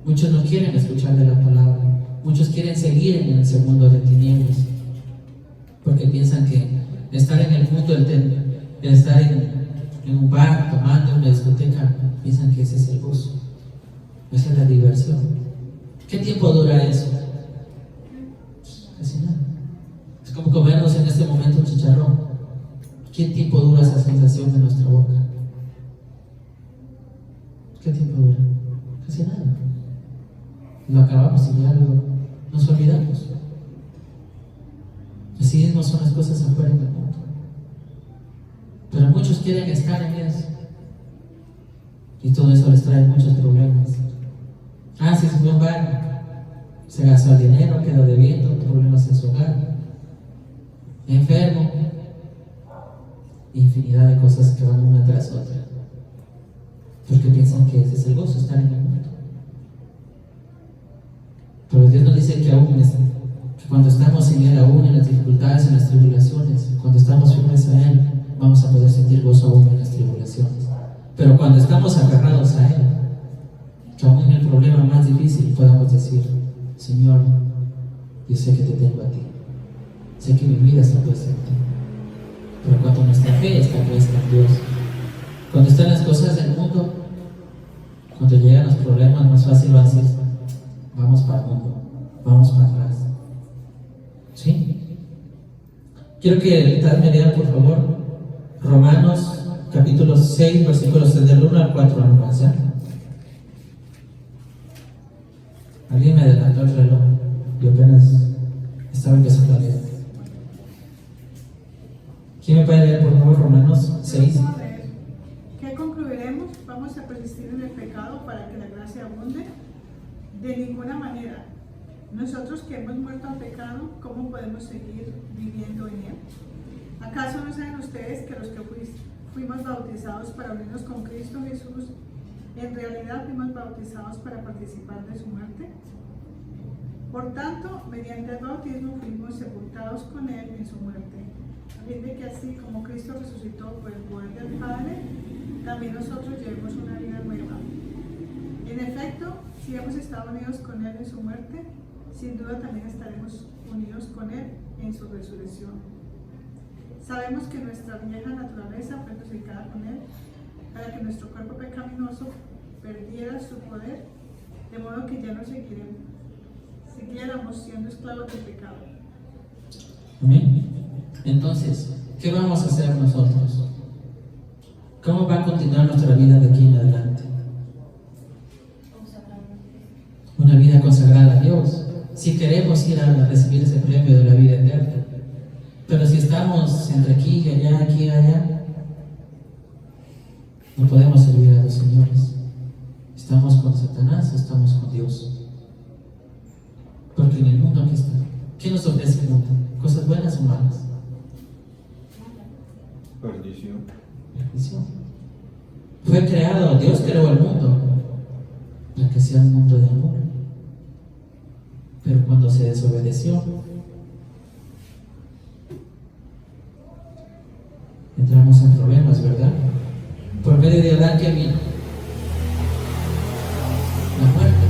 Muchos no quieren escuchar de la palabra. Muchos quieren seguir en ese mundo de tinieblas, porque piensan que estar en el mundo, estar en un bar tomando, en una discoteca, piensan que ese es el gozo, esa es la diversión. ¿Qué tiempo dura eso? Casi nada. Es como comernos en este momento un chicharrón. ¿Qué tiempo dura esa sensación en nuestra boca? ¿Qué tiempo dura? Casi nada. Lo acabamos y ya nos olvidamos. Así mismo son las cosas afuera del mundo. Pero muchos quieren estar en eso. Y todo eso les trae muchos problemas. Si se fue a un bar, se gastó el dinero, quedó debiendo, problemas en su hogar, enfermo. infinidad de cosas que van una tras otra, porque piensan que ese es el gozo, estar en el mundo. Pero Dios nos dice que que cuando estamos en Él, aún en las dificultades, en las tribulaciones, cuando estamos firmes a Él, vamos a poder sentir gozo aún en las tribulaciones. Pero cuando estamos agarrados a Él, que aún en el problema más difícil podamos decir: Señor, yo sé que te tengo a ti, sé que mi vida está puesta en ti. Pero cuando nuestra fe está puesta en Dios, cuando están las cosas del mundo, cuando llegan los problemas, más fácil va a decir: vamos para el mundo, vamos para atrás. ¿Sí? Quiero que me lean, por favor, Romanos capítulo 6, versículos del 1 al 4 nomás, ¿ya? Alguien me adelantó el reloj, yo apenas estaba empezando a leer. ¿Quién me puede leer, por favor, Romanos 6? Vamos a leer. ¿Qué concluiremos? ¿Vamos a persistir en el pecado para que la gracia abunde? De ninguna manera. Nosotros que hemos muerto al pecado, ¿cómo podemos seguir viviendo en él? ¿Acaso no saben ustedes que los que fuimos bautizados para unirnos con Cristo Jesús, en realidad fuimos bautizados para participar de su muerte? Por tanto, mediante el bautismo fuimos sepultados con él en su muerte, a fin de que así como Cristo resucitó por el poder del Padre, también nosotros llevemos una vida nueva. En efecto, si hemos estado unidos con él en su muerte, sin duda también estaremos unidos con él en su resurrección. Sabemos que nuestra vieja naturaleza fue crucificada con él para que nuestro cuerpo pecaminoso perdiera su poder, de modo que ya no siguiéramos siendo esclavos del pecado. Amén. Entonces, ¿qué vamos a hacer nosotros? ¿Cómo va a continuar nuestra vida de aquí en adelante? Una vida consagrada a Dios, si queremos ir a recibir ese premio de la vida eterna. Pero si estamos entre aquí y allá, no podemos servir a los señores. ¿Estamos con Satanás o estamos con Dios? Porque en el mundo aquí está. ¿Qué nos ofrece el mundo? ¿Cosas buenas o malas? Perdición. Perdición. Fue creado, Dios creó el mundo para que sea un mundo de amor. Pero cuando se desobedeció, entramos en problemas, ¿verdad? Por medio de Adán, ¿qué vino? La muerte,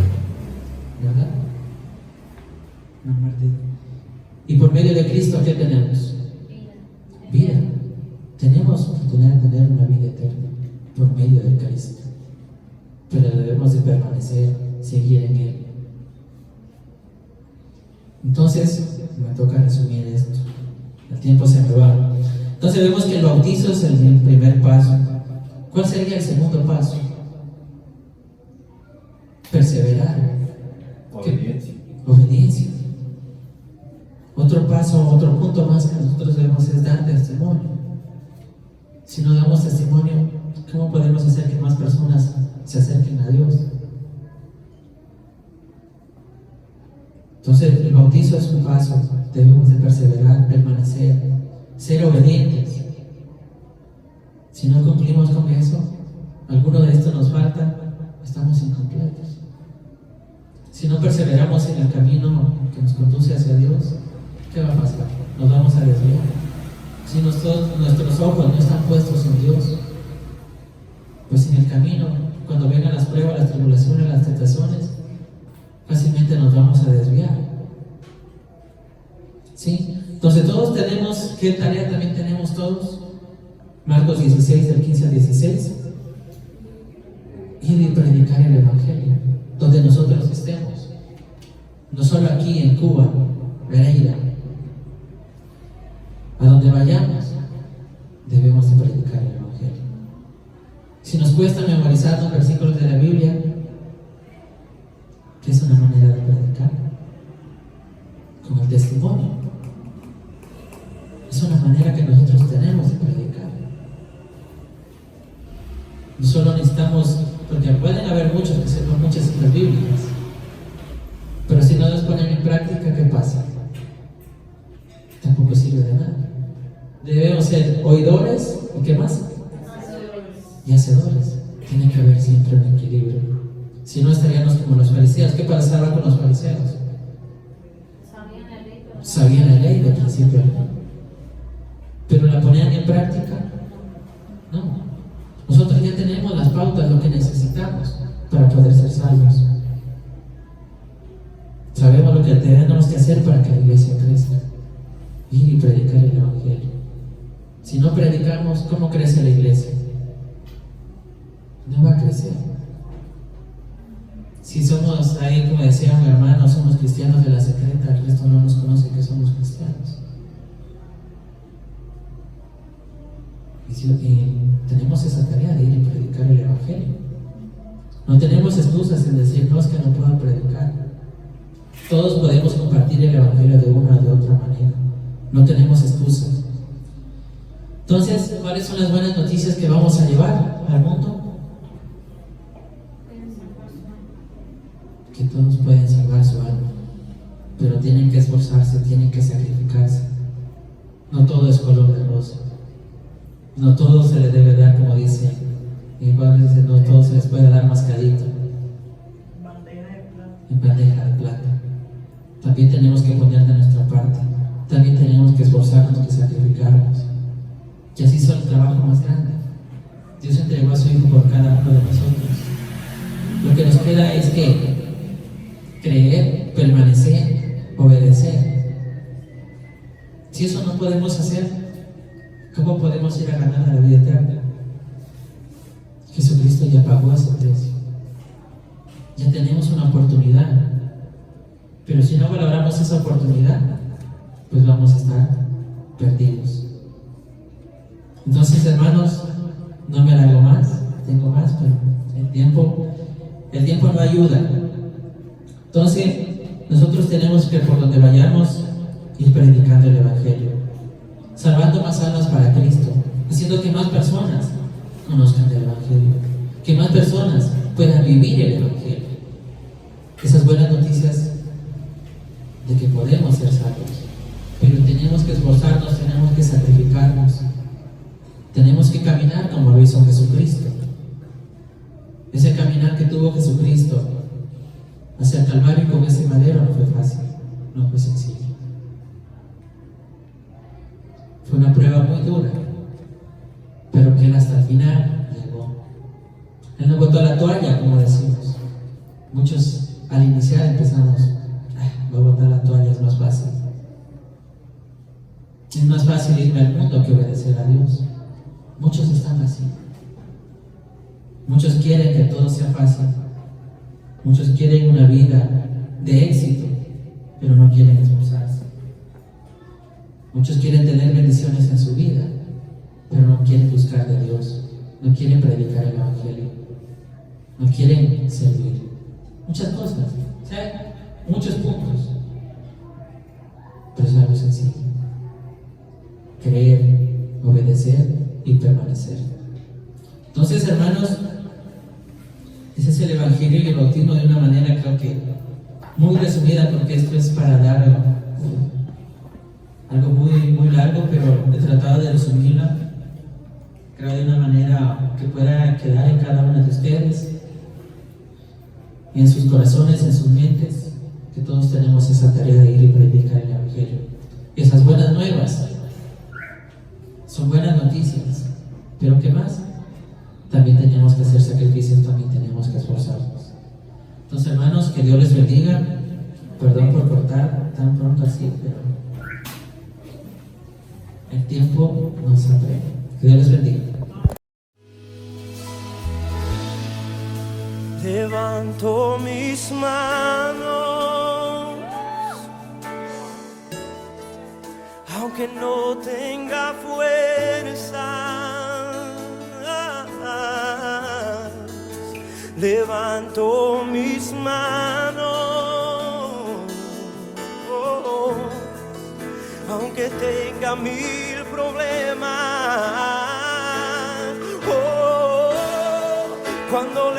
¿verdad? La muerte. Y por medio de Cristo, ¿qué tenemos? Vida. Tenemos oportunidad de tener una vida eterna por medio de Cristo. Pero debemos de permanecer, seguir en Él. Entonces, me toca resumir esto. El tiempo se me va. Entonces vemos que el bautizo es el primer paso. ¿Cuál sería el segundo paso? Perseverar. Obediencia. Obediencia. Otro paso, otro punto más que nosotros debemos es dar testimonio. Si no damos testimonio, ¿cómo podemos hacer que más personas se acerquen a Dios? Entonces el bautizo es un paso. Debemos de perseverar, permanecer, ser obedientes. Si no cumplimos con eso, alguno de estos nos falta, estamos incompletos. Si no perseveramos en el camino que nos conduce hacia Dios, ¿qué va a pasar? Nos vamos a desviar. Si nuestros ojos no están puestos en Dios, pues en el camino, cuando vengan las pruebas, las tribulaciones, las tentaciones, fácilmente nos vamos a desviar. ¿Sí? Entonces todos tenemos, ¿qué tarea también tenemos todos? Marcos 16, del 15 al 16. Ir y predicar el Evangelio, donde nosotros estemos. No solo aquí en Cuba, Pereira. A donde vayamos, debemos de predicar el Evangelio. Si nos cuesta memorizar los versículos de la Biblia, ¿qué es una manera de predicar? Con el testimonio. Es una manera que nosotros tenemos de predicar. No solo necesitamos, porque pueden haber muchos que sepan muchas citas bíblicas, pero si no las ponen en práctica, ¿qué pasa? Tampoco sirve de nada. Debemos ser oidores y ¿qué más? Y hacedores. Tiene que haber siempre un equilibrio. Si no, estaríamos como los fariseos. ¿Qué pasaba con los fariseos? Sabían la ley de principio a fin, pero la ponían en práctica. No. Nosotros ya tenemos las pautas, lo que necesitamos para poder ser salvos. Sabemos lo que tenemos que hacer para que la iglesia crezca. Ir y predicar el evangelio. Si no predicamos, ¿cómo crece la iglesia? No va a crecer. Si somos ahí, como decía un hermano, somos cristianos de la secreta, el resto no nos conoce que somos cristianos. Y tenemos esa tarea de ir y predicar el evangelio. No tenemos excusas en decir, no, es que no puedo predicar. Todos podemos compartir el evangelio de una o de otra manera. No tenemos excusas. Entonces, ¿cuáles son las buenas noticias que vamos a llevar al mundo? Que todos pueden salvar su alma, pero tienen que esforzarse, tienen que sacrificarse. No todo es color de rosa. No todo se les debe dar, como dice mi padre, dice, no todo se les puede dar mascadito en bandeja de plata. También tenemos que poner de nuestra parte. También tenemos que esforzarnos, que sacrificarnos. Y así es el trabajo más grande. Dios entregó a su Hijo por cada uno de nosotros. Lo que nos queda es que creer, permanecer, obedecer. Si eso no podemos hacer, ¿cómo podemos ir a ganar a la vida eterna? Jesucristo ya pagó ese precio. Ya tenemos una oportunidad. Pero si no valoramos esa oportunidad, pues vamos a estar perdidos. Entonces, hermanos, no me alargo más, tengo más, pero el tiempo no ayuda. Entonces, nosotros tenemos que, por donde vayamos, ir predicando el evangelio, salvando más almas para Cristo, haciendo que más personas conozcan el evangelio, que más personas puedan vivir el evangelio. Esas buenas noticias de que podemos ser salvos, pero tenemos que esforzarnos, tenemos que sacrificarnos, tenemos que caminar como lo hizo Jesucristo. Ese caminar que tuvo Jesucristo hacia el Calvario con ese madero no fue fácil, no fue sencillo. Fue una prueba muy dura, pero que él hasta el final llegó. Él no botó la toalla, como decimos. Muchos al iniciar empezamos, voy a botar la toalla, es más fácil. Es más fácil irme al mundo que obedecer a Dios. Muchos están así. Muchos quieren que todo sea fácil. Muchos quieren una vida de éxito, pero no quieren esforzarse. Muchos quieren tener bendiciones en su vida, pero no quieren buscar de Dios. No quieren predicar el evangelio. No quieren servir. Muchas cosas, ¿sí? Muchos puntos. Pero es algo sencillo. Creer, obedecer y permanecer. Entonces, hermanos, ese es el evangelio y el bautismo de una manera, creo que muy resumida, porque esto es para dar algo muy largo, pero he tratado de resumirla, creo, de una manera que pueda quedar en cada uno de ustedes, en sus corazones, en sus mentes, que todos tenemos esa tarea de ir y predicar el evangelio. Y esas buenas nuevas son buenas noticias, pero ¿qué más? También tenemos que hacer sacrificios, también tenemos que esforzarnos. Entonces, hermanos, que Dios les bendiga. Perdón por cortar tan pronto así, pero el tiempo nos apremia. Que Dios les bendiga. Levanto mis manos, aunque no tenga fuerza. Levanto mis manos, aunque tenga 1000 problemas. Cuando